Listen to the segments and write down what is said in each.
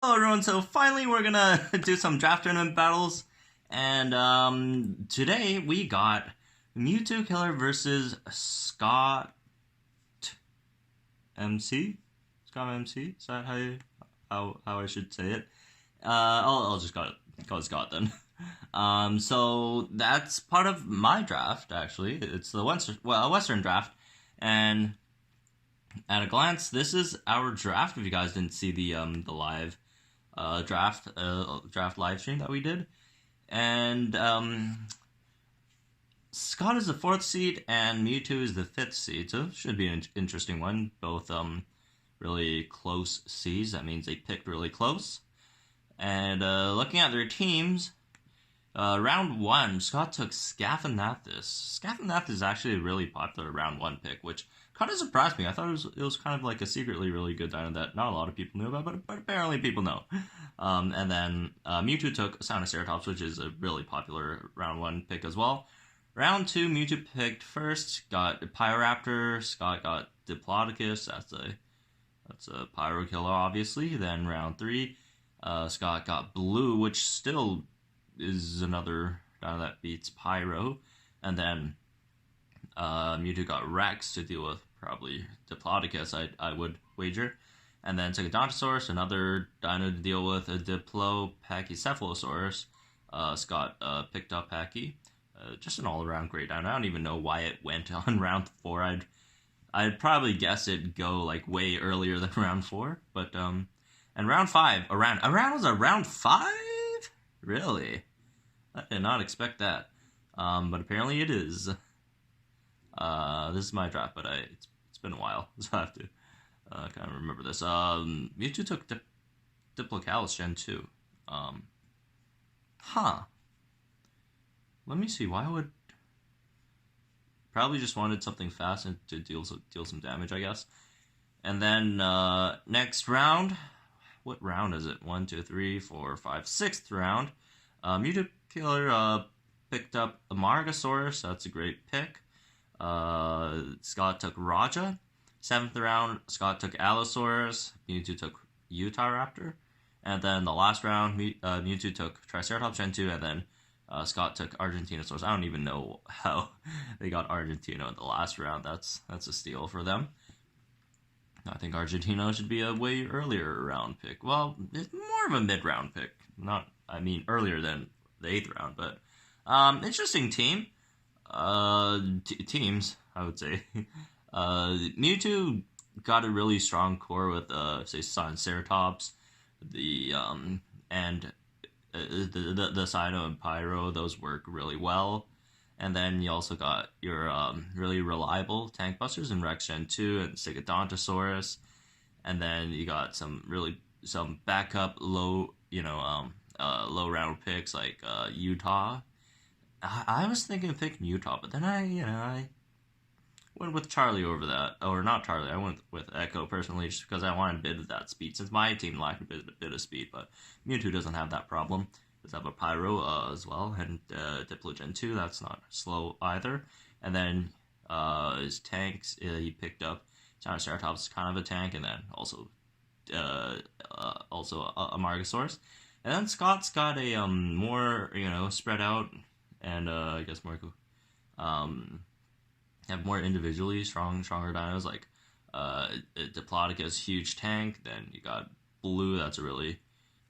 Hello everyone, so finally we're gonna do some draft tournament battles, and today we got MewTwoKilla versus MC? Scott MC? Is that how I should say it? I'll just call it Scott then. So that's part of my draft, actually. It's the Western draft, and at a glance, this is our draft. If you guys didn't see the live draft live stream that we did, and Scott is the 4th seed and Mewtwo is the 5th seed, so it should be an interesting one. Both really close seeds. That means they picked really close. And looking at their teams, round 1, Scott took Scaphognathus. Scaphognathus is actually a really popular round 1 pick, which kind of surprised me. I thought it was kind of like a secretly really good dino that not a lot of people knew about, but apparently people know. And then Mewtwo took Sinoceratops, which is a really popular round 1 pick as well. Round 2, Mewtwo picked first, got Pyroraptor. Scott got Diplodocus. That's a Pyro Killer, obviously. Then round 3, Scott got Blue, which still is another dino that beats Pyro. And then Mewtwo got Rex to deal with probably Diplodocus, I would wager. And then Secodontosaurus, another dino to deal with, a Pachycephalosaurus. Scott picked up Pachy. Just an all-around great dino. I don't even know why it went on round 4. I'd probably guess it'd go like way earlier than round 4. But and round 5, Around was a round 5? Really? I did not expect that. But apparently it is. This is my draft, but it's been a while, so I have to kind of remember this. Mewtwo took Diplocalus Gen 2. Let me see. Why would probably just wanted something fast and to deal some damage, I guess. And then next round, what round is it? 1, 2, 3, 4, 5, 6th round. MewTwoKilla picked up Amargasaurus. That's a great pick. Scott took Raja. 7th round, Scott took Allosaurus. Mewtwo took Utahraptor. And then the last round, Mewtwo took Triceratops Gen 2, and then Scott took Argentinosaurus. I don't even know how they got Argentino in the last round. That's a steal for them. I think Argentino should be a way earlier round pick. Well, it's more of a mid-round pick. Earlier than the 8th round, but interesting team. Teams, I would say. Mewtwo got a really strong core with, say, Sinoceratops, and the Sino and Pyro. Those work really well. And then you also got your really reliable tank busters in Rex Gen 2 and Secodontosaurus. And then you got some backup low round picks like Utah. I was thinking of picking Utah, but then I went with Charlie over that. Or not Charlie, I went with Echo personally just because I wanted a bit of that speed, since my team lacked a bit of speed, but Mewtwo doesn't have that problem. Does have a Pyro as well, and Diplo Gen 2, that's not slow either. And then his tanks, he picked up Triceratops, kind of a tank, and then also Amargasaurus. And then Scott's got a more, spread out, and I guess more have more individually stronger dinos, like Diplodocus, huge tank. Then you got Blue, that's a really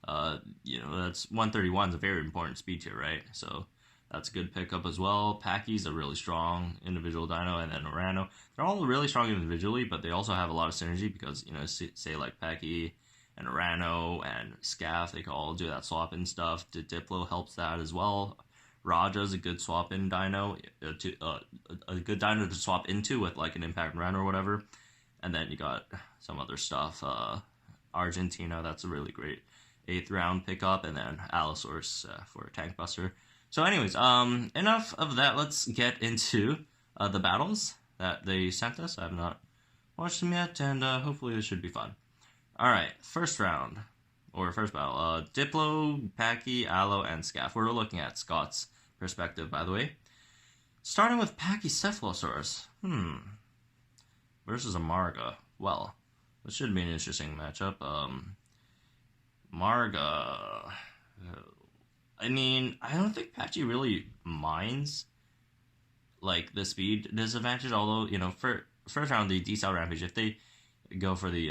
that's 131 is a very important speed tier, right? So that's a good pickup as well. Pachy's a really strong individual dino, and then Urano. They're all really strong individually, but they also have a lot of synergy because, say like Pachy and Urano and Scaph, they can all do that swap in stuff. Diplo helps that as well. Raja's a good swap in dino, a good dino to swap into with like an Impact Run or whatever. And then you got some other stuff. Argentina, that's a really great 8th round pickup, and then Allosaurus for a tank buster. So anyways, enough of that. Let's get into the battles that they sent us. I have not watched them yet, and hopefully this should be fun. Alright, first round. Or first battle, Diplo, Pachy, Allo, and Scaph. We're looking at Scott's perspective, by the way. Starting with Pachycephalosaurus. Versus Amarga. Well, this should be an interesting matchup. Marga. I mean, I don't think Patchy really minds like the speed disadvantage. Although for first round the decel rampage, if they go for the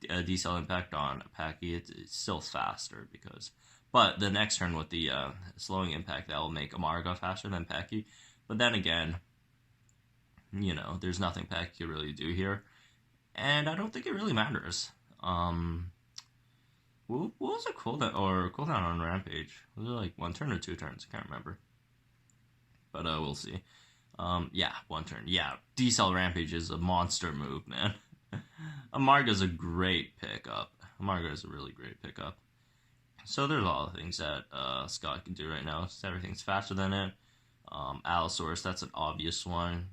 decel impact on Packy, it's still faster because. But the next turn with the slowing impact, that will make Amarga faster than Packy. But then again, there's nothing Packy can really do here, and I don't think it really matters. What was a cooldown on Rampage? Was it like 1 turn or 2 turns? I can't remember. But we'll see. Yeah, 1 turn. Yeah, Decel Rampage is a monster move, man. Amarga's a great pickup. Amarga is a really great pickup. So there's a lot of things that Scott can do right now. Everything's faster than it. Allosaurus, that's an obvious one.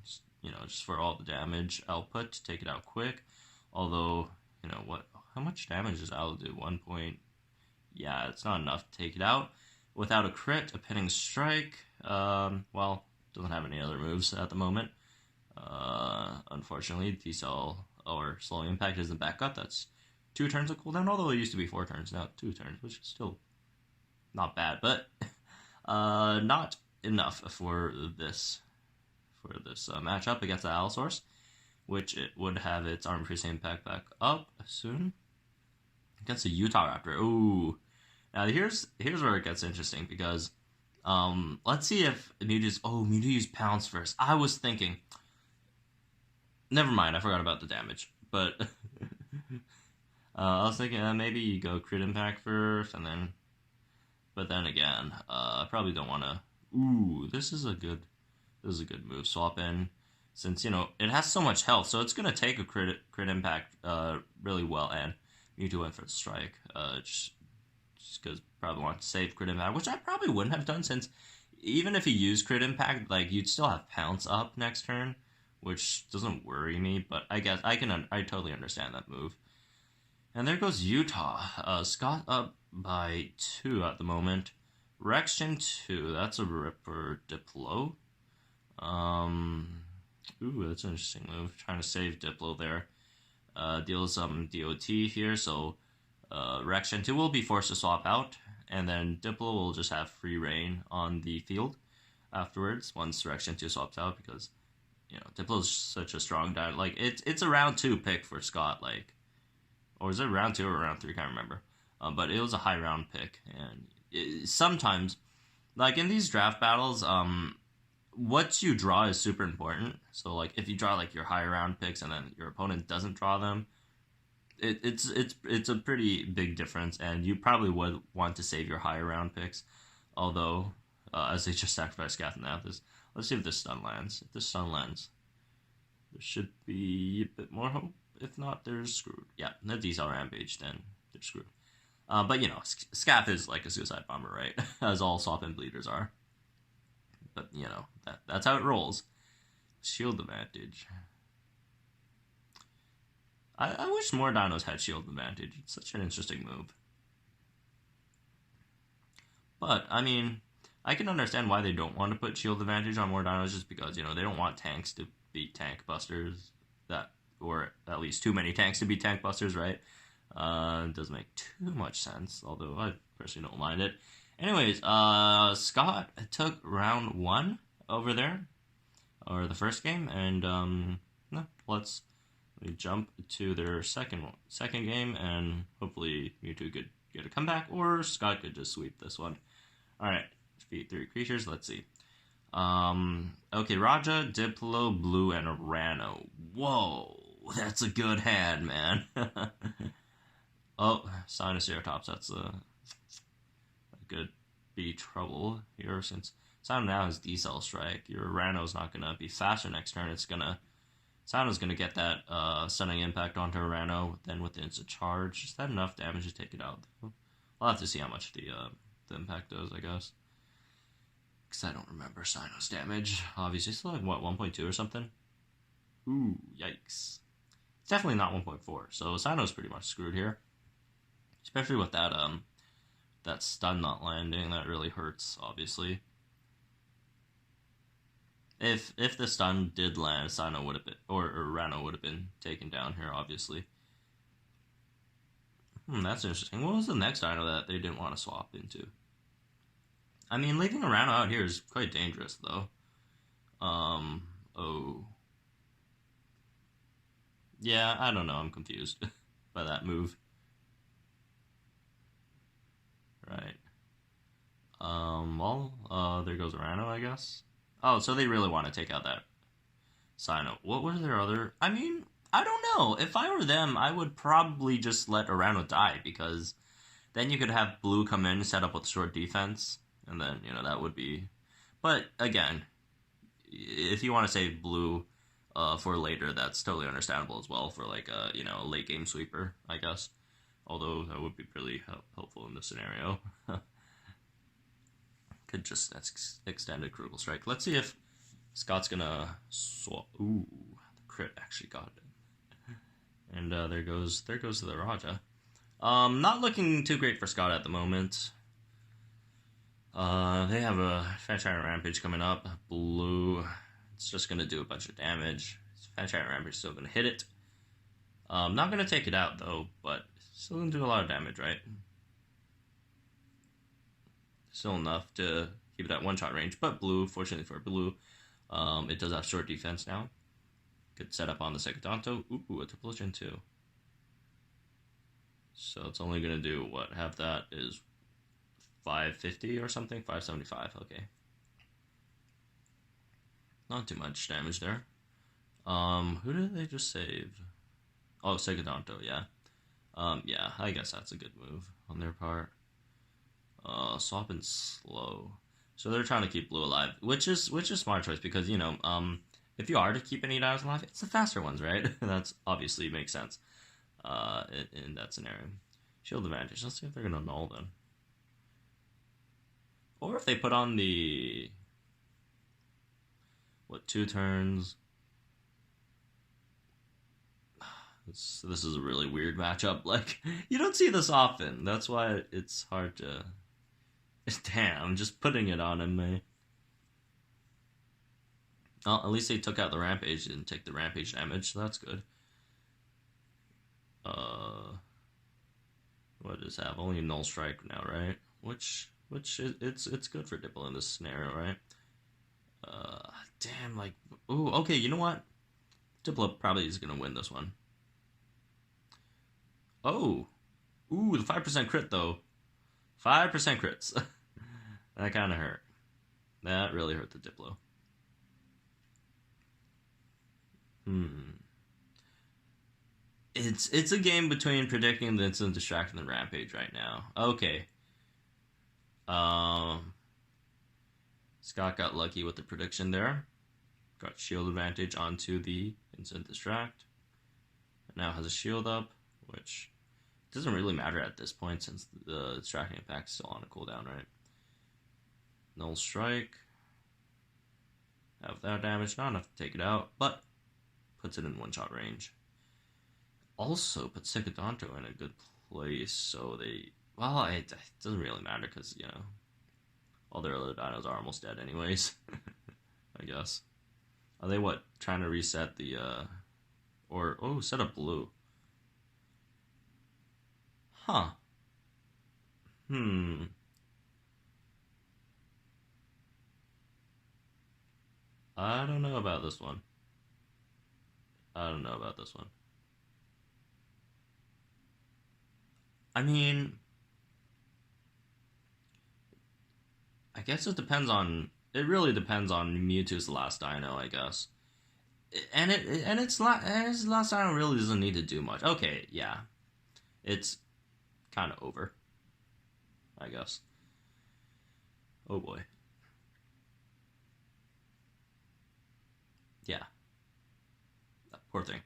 Just for all the damage output to take it out quick. Although, how much damage does Allo do? 1 point. Yeah, it's not enough to take it out. Without a crit, a pinning strike. Well, doesn't have any other moves at the moment. Unfortunately, T-Cell or Slowing Impact isn't back up. That's 2 turns of cooldown, although it used to be 4 turns, now 2 turns, which is still not bad, but not enough for this matchup against the Allosaurus, which it would have its armor piercing impact back up soon against the Utahraptor. Ooh, now here's where it gets interesting because let's see if Mewtwo used Pounce first. I was thinking, never mind, I forgot about the damage, but I was thinking maybe you go crit impact first, but then again, I probably don't want to. Ooh, this is a good move. Swap in, since it has so much health, so it's gonna take a crit impact really well, and Mewtwo went for the strike. Just because probably want to save crit impact, which I probably wouldn't have done, since even if you use crit impact, like you'd still have Pounce up next turn, which doesn't worry me. But I guess I totally understand that move. And there goes Utah. Scott up by 2 at the moment. Rex Gen 2, that's a rip for Diplo. Ooh, that's an interesting move. Trying to save Diplo there. Deals some DOT here, so Rex Gen 2 will be forced to swap out, and then Diplo will just have free reign on the field afterwards once Rex Gen 2 swaps out, because Diplo's such a strong dino. Like it's a round 2 pick for Scott, or is it round 2 or round 3? Can't remember. But it was a high round pick, and sometimes, like in these draft battles, what you draw is super important. So like if you draw like your higher round picks and then your opponent doesn't draw them, it's a pretty big difference, and you probably would want to save your higher round picks. Although, as they just sacrificed Scaphognathus, let's see if this stun lands. If this stun lands, there should be a bit more hope. If not, they're screwed. Yeah, the Diesel Rampage, then they're screwed. But Scaff is like a suicide bomber, right? As all swap and bleeders are. But that's how it rolls. Shield advantage. I wish more dinos had shield advantage. It's such an interesting move. But I mean, I can understand why they don't want to put shield advantage on more dinos, just because they don't want tanks to beat tank busters, or at least too many tanks to beat tank busters, right? It doesn't make too much sense, although I personally don't mind it. Anyways, Scott took round 1 over there, or the first game, and let's jump to their second game, and hopefully Mewtwo could get a comeback, or Scott could just sweep this one. All right, defeat 3 creatures. Let's see. Okay, Raja, Diplo, Blue, and Urano. Whoa, that's a good hand, man. Oh, Sinoceratops. That's could be trouble here, since Sino now has D-Cell Strike. Your Urano's not going to be faster next turn. Sino's going to get that stunning impact onto Urano, then with the instant charge. Is that enough damage to take it out? I'll have to see how much the impact does, I guess. Because I don't remember Sino's damage. Obviously, still like, 1.2 or something? Ooh, yikes. It's definitely not 1.4, so Sino's pretty much screwed here. Especially with that stun not landing, that really hurts, obviously. If the stun did land, Sino would have been, or Urano would have been taken down here, obviously. That's interesting. What was the next dino that they didn't want to swap into? I mean, leaving a Rhino out here is quite dangerous, though. Oh. Yeah, I don't know. I'm confused by that move. Right. There goes a Rhino, I guess. Oh, so they really want to take out that Sino. What were their other... I mean, I don't know. If I were them, I would probably just let Urano die, because then you could have Blue come in, set up with short defense, and then, that would be... But, again, if you want to save Blue for later, that's totally understandable as well for, like, a late game sweeper, I guess. Although, that would be really helpful in this scenario. Could just extend a critical strike. Let's see if Scott's gonna swap. Ooh, the crit actually got it. And there goes to the Raja. Not looking too great for Scott at the moment. They have a Phantom Rampage coming up. Blue. It's just gonna do a bunch of damage. Phantom Rampage is still gonna hit it. Not gonna take it out though, but still gonna do a lot of damage, right? Still enough to keep it at one-shot range, but Blue, fortunately for Blue, it does have short defense now. Good setup on the Secodonto. Ooh, a Diplogen too. So it's only going to do, what, half that is 550 or something? 575, okay. Not too much damage there. Who did they just save? Oh, Secodonto, yeah. Yeah, I guess that's a good move on their part. Swap and slow. So they're trying to keep Blue alive, which is smart choice, because, if you are to keep any dinos alive, it's the faster ones, right? That's obviously makes sense in that scenario. Shield advantage. Let's see if they're going to null then. Or if they put on the... What, 2 turns? This is a really weird matchup. Like, you don't see this often. That's why it's hard to... Damn, just putting it on him, man. Well, at least they took out the Rampage and didn't take the Rampage damage, so that's good. What does have? Only a Null Strike now, right? Which it's good for Diplo in this scenario, right? Damn, like... Ooh, okay, you know what? Diplo probably is gonna win this one. Oh! Ooh, the 5% crit, though. 5% crits. That kind of hurt. That really hurt the Diplo. It's a game between predicting the instant distraction and the Rampage right now. Okay. Scott got lucky with the prediction there. Got shield advantage onto the instant distract. Now has a shield up, which doesn't really matter at this point since the distracting impact is still on a cooldown, right? Null strike. Have that damage, not enough to take it out, but puts it in one-shot range. Also puts Secodonto in a good place, so they... Well, it doesn't really matter because, all their other dinos are almost dead anyways, I guess. Are they, what, trying to reset the, set up Blue. Huh. I don't know about this one. I mean, I guess it really depends on Mewtwo's last dino, I guess. And his last dino really doesn't need to do much. Okay, yeah. It's kind of over, I guess. Oh boy. Yeah. Poor thing.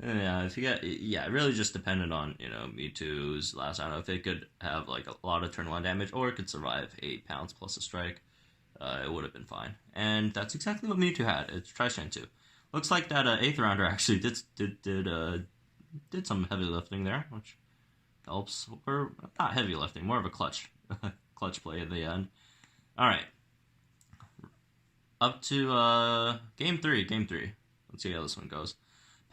Yeah, it really just depended on, Mewtwo's last dino. If it could have, like, a lot of turn 1 damage, or it could survive 8 pounds plus a strike, it would have been fine. And that's exactly what Mewtwo had. It's Triceratops 2. Looks like that 8th rounder actually did some heavy lifting there, which helps. Or not heavy lifting, more of a clutch play at the end. All right, up to game three. Let's see how this one goes.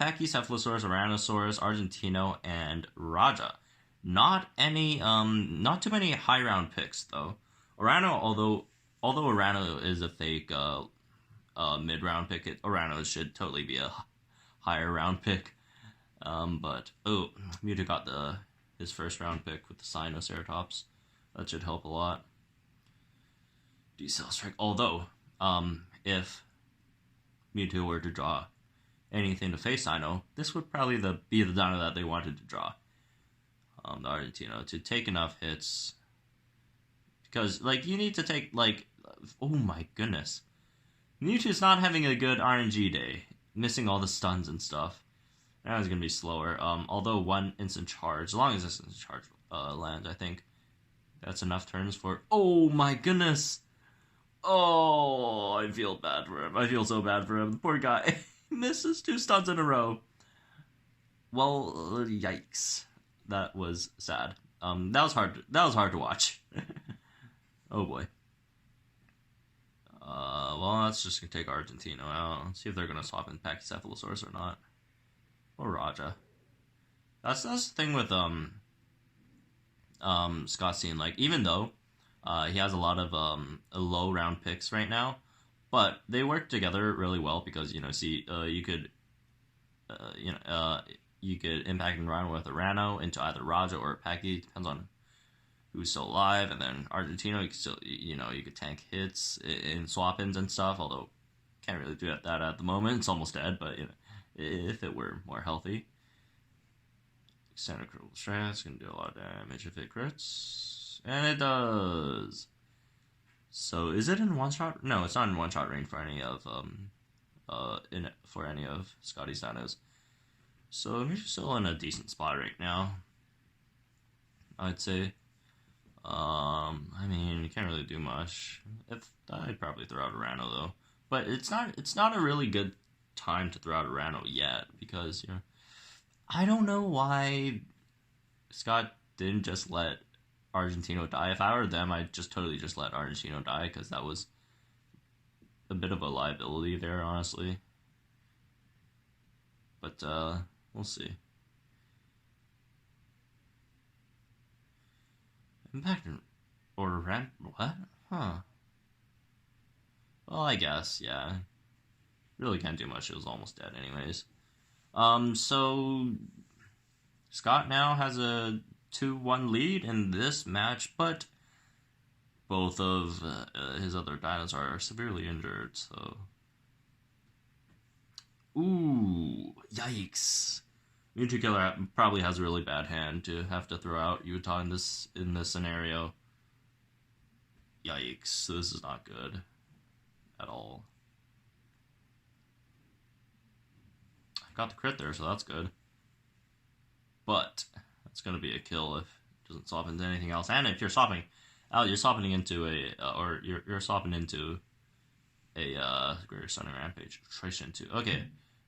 Pachycephalosaurus, Ouranosaurus, Argentino, and Raja. Not too many high round picks though. Ourano, although Ourano is a fake mid round pick, Ourano should totally be a higher round pick. But Mewtwo got his first round pick with the Sinoceratops. That should help a lot. D-Cell Strike. Although, if Mewtwo were to draw anything to face Dino, this would probably be the Dino that they wanted to draw. The Argentino, to take enough hits. Because, you need to take, oh my goodness. Mewtwo's not having a good RNG day. Missing all the stuns and stuff. Now it's going to be slower. Although one instant charge, as long as this instant charge lands, I think that's enough turns for... Oh my goodness! Oh, I feel bad for him. I feel so bad for him. The poor guy misses 2 stuns in a row. Well, yikes. That was sad. That was hard to watch. Oh boy. Well, that's just gonna take Argentino out. Let's see if they're gonna swap in Pachycephalosaurus or not. Or Raja. That's the thing with Scott Scene. Even though he has a lot of low round picks right now, but they work together really well because you could impact and run with Urano into either Raja or Packy, depends on who's still alive, and then Argentino you could still you could tank hits in swap-ins and stuff, although can't really do that at the moment. It's almost dead, but if it were more healthy. Extended critical stress can do a lot of damage if it crits. And it does. So is it in one shot? No, it's not in one shot range for any of Scotty's dinos. So we're still in a decent spot right now, I'd say. I mean, you can't really do much. I'd probably throw out Urano though, but it's not a really good time to throw out Urano yet because I don't know why Scott didn't just let Argentino die. If I were them, I'd totally just let Argentino die because that was a bit of a liability there, honestly. But we'll see. Impact or rent? What? Huh. Well, I guess, yeah. Really can't do much. It was almost dead anyways. So Scott now has a 2-1 lead in this match, but both of his other dinos are severely injured, so... Ooh, yikes. MewTwoKilla probably has a really bad hand to have to throw out Utah in this scenario. Yikes, this is not good at all. I got the crit there, so that's good. But that's going to be a kill if it doesn't swap into anything else. And if you're swapping out, you're swapping into you're swapping into a Greater Stunning Rampage. Okay,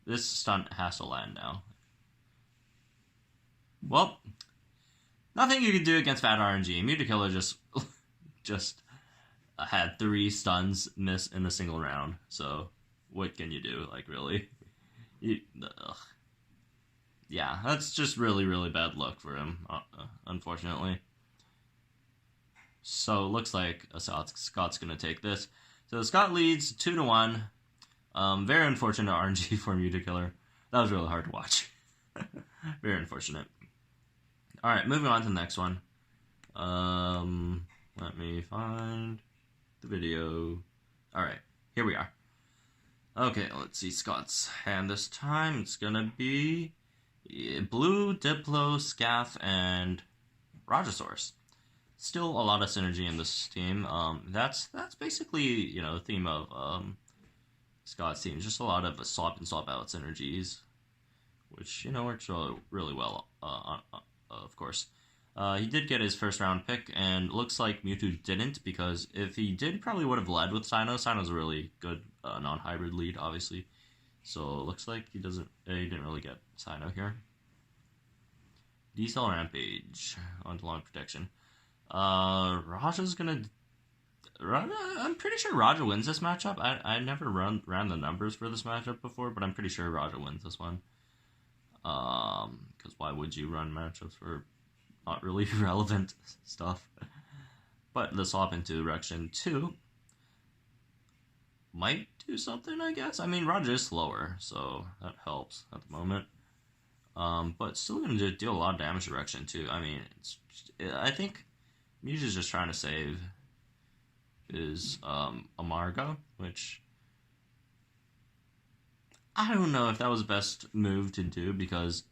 this stunt has to land now. Well, nothing you can do against Fat RNG. MewTwoKilla just had 3 stuns miss in a single round. So what can you do? Really? Yeah, that's just really, really bad luck for him, unfortunately. So it looks like Scott's going to take this. So Scott leads 2-1. Very unfortunate RNG for MewTwoKilla. That was really hard to watch. Very unfortunate. Alright, moving on to the next one. Let me find the video. Alright, here we are. Okay, let's see Scott's hand this time. It's gonna be Blue, Diplo, Scaph, and Rajasaurus. Still a lot of synergy in this team. That's basically, the theme of Scott's team. Just a lot of swap and swap out synergies, which, works really well, of course. He did get his first round pick, and looks like Mewtwo didn't, because if he did, probably would have led with Sino. Sino's a really good non-hybrid lead, obviously. So it looks like he didn't really get Sino here. D-Cell Rampage onto long protection. Raja's gonna... I'm pretty sure Raja wins this matchup. I never ran the numbers for this matchup before, but I'm pretty sure Raja wins this one. Because why would you run matchups for not really relevant stuff? But the swap into direction 2 might do something, I guess. I mean, Raja is slower, so that helps at the moment. But still going to deal a lot of damage to direction 2. I mean, I think Mewtwo's just trying to save his Amarga, which I don't know if that was the best move to do, because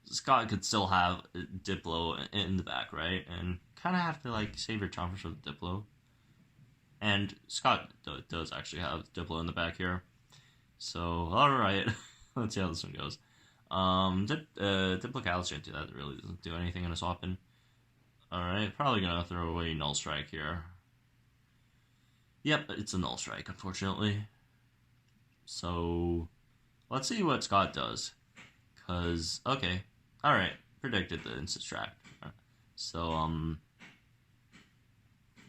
Scott could still have Diplo in the back, right? And kind of have to, like, save your chompers for the Diplo. And Scott does actually have Diplo in the back here. So, alright. Let's see how this one goes. Diplocalus into that really doesn't do anything in a swap-in. Alright, probably gonna throw away Null Strike here. Yep, it's a Null Strike, unfortunately. So, let's see what Scott does. Because, okay, alright, predicted the Insta-Track. So,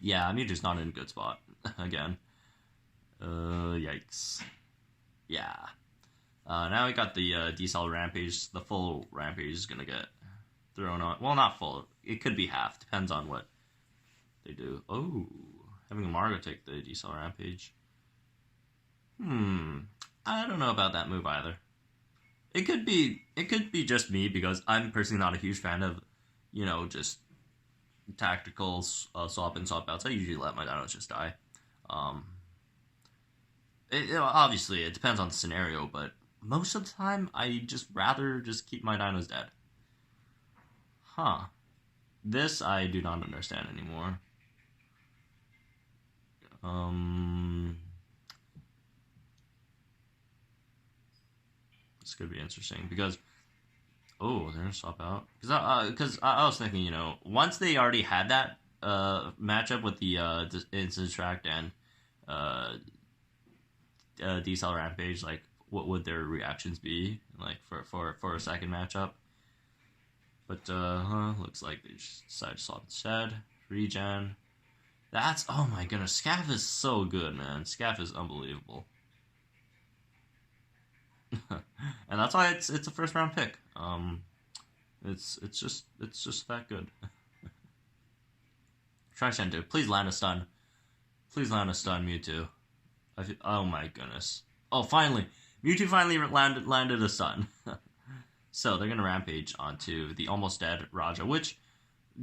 yeah, Mewtwo's not in a good spot, again. Yikes. Yeah. Now we got the Decel Rampage. The full Rampage is gonna get thrown on. Well, not full. It could be half. Depends on what they do. Oh, having a Margo take the Decel Rampage. I don't know about that move either. It could be just me, because I'm personally not a huge fan of, you know, just tactical swap in, swap outs. I usually let my dinos just die. Obviously, it depends on the scenario, but most of the time, I just rather just keep my dinos dead. Huh. This I do not understand anymore. This could be interesting, because oh, they're gonna swap out. Because I was thinking, you know, once they already had that matchup with the Instant Tract and Decel Rampage, like, what would their reactions be, like, for a second matchup? But looks like they just decided to swap instead. Regen. That's, oh my goodness, Scaff is so good, man. Scaff is unbelievable. And that's why it's a first round pick. It's just that good. Triceratops, please land a stun. Please land a stun, Mewtwo. Oh my goodness. Oh, finally, Mewtwo finally landed a stun. So they're gonna Rampage onto the almost dead Raja, which,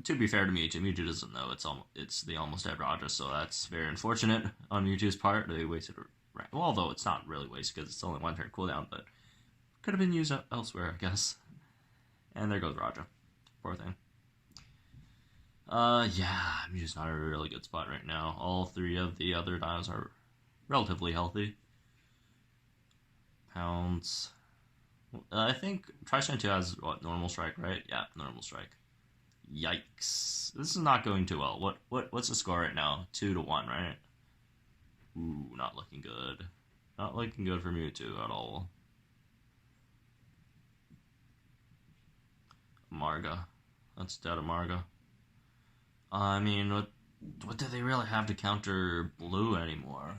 to be fair to Mewtwo doesn't know it's the almost dead Raja, so that's very unfortunate on Mewtwo's part. They wasted. Well, although it's not really wasted, because it's only one turn cooldown, but could have been used elsewhere, I guess. And there goes Raja. Poor thing. Yeah, Mewtwo's not in a really good spot right now. All three of the other dinos are relatively healthy. Pounds. I think Triceratops 2 has, what, normal strike, right? Yeah, normal strike. Yikes. This is not going too well. What's the score right now? 2-1, right? Ooh, not looking good. Not looking good for Mewtwo at all. Amarga. That's dead Amarga. I mean, what do they really have to counter blue anymore?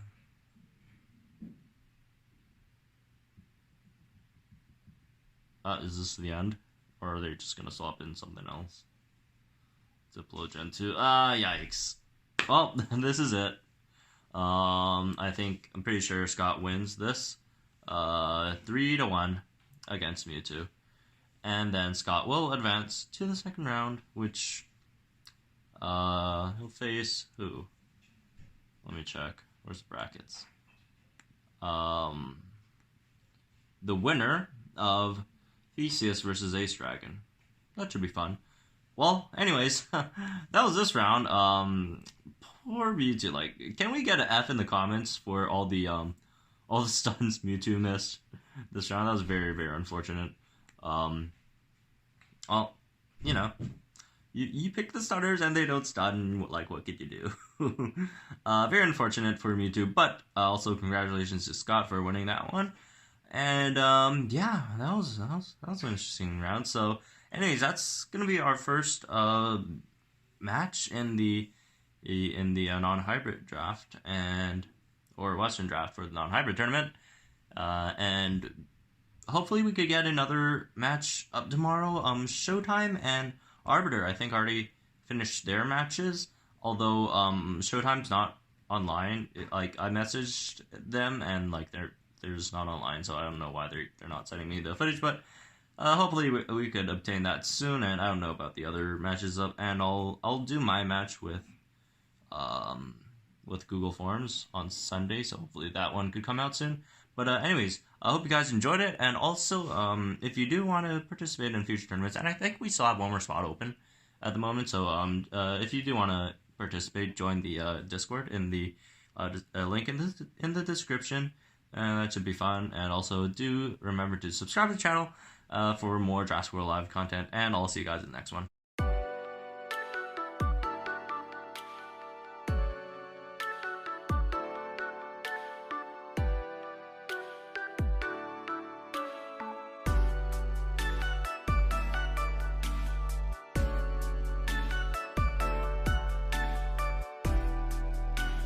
Is this the end? Or are they just gonna swap in something else? Diplo Gen 2. Yikes. Well, this is it. I'm pretty sure Scott wins this. 3-1 against Mewtwo. And then Scott will advance to the second round, which he'll face who? Let me check. Where's the brackets? The winner of Theseus versus Ace Dragon. That should be fun. Well, anyways, that was this round. Poor Mewtwo. Like, can we get an F in the comments for all the stuns Mewtwo missed this round? That was very, very unfortunate. Well, you know, you pick the stunners and they don't stun. Like, what could you do? Very unfortunate for Mewtwo, but also congratulations to Scott for winning that one. And yeah, that was an interesting round. So, anyways, that's gonna be our first match in the non-hybrid draft or Western draft for the non-hybrid tournament. And hopefully we could get another match up tomorrow. Showtime and Arbiter, I think, already finished their matches. Although Showtime's not online. Like I messaged them and like they're just not online, so I don't know why they're not sending me the footage. But hopefully we could obtain that soon. And I don't know about the other matches up. And I'll do my match with Google Forms on Sunday, so hopefully that one could come out soon. But anyways, I hope you guys enjoyed it, and also if you do want to participate in future tournaments, and I think we still have one more spot open at the moment, so if you do want to participate, join the Discord in the link in the description. That should be fun, and also do remember to subscribe to the channel for more Jurassic World Live content, and I'll see you guys in the next one.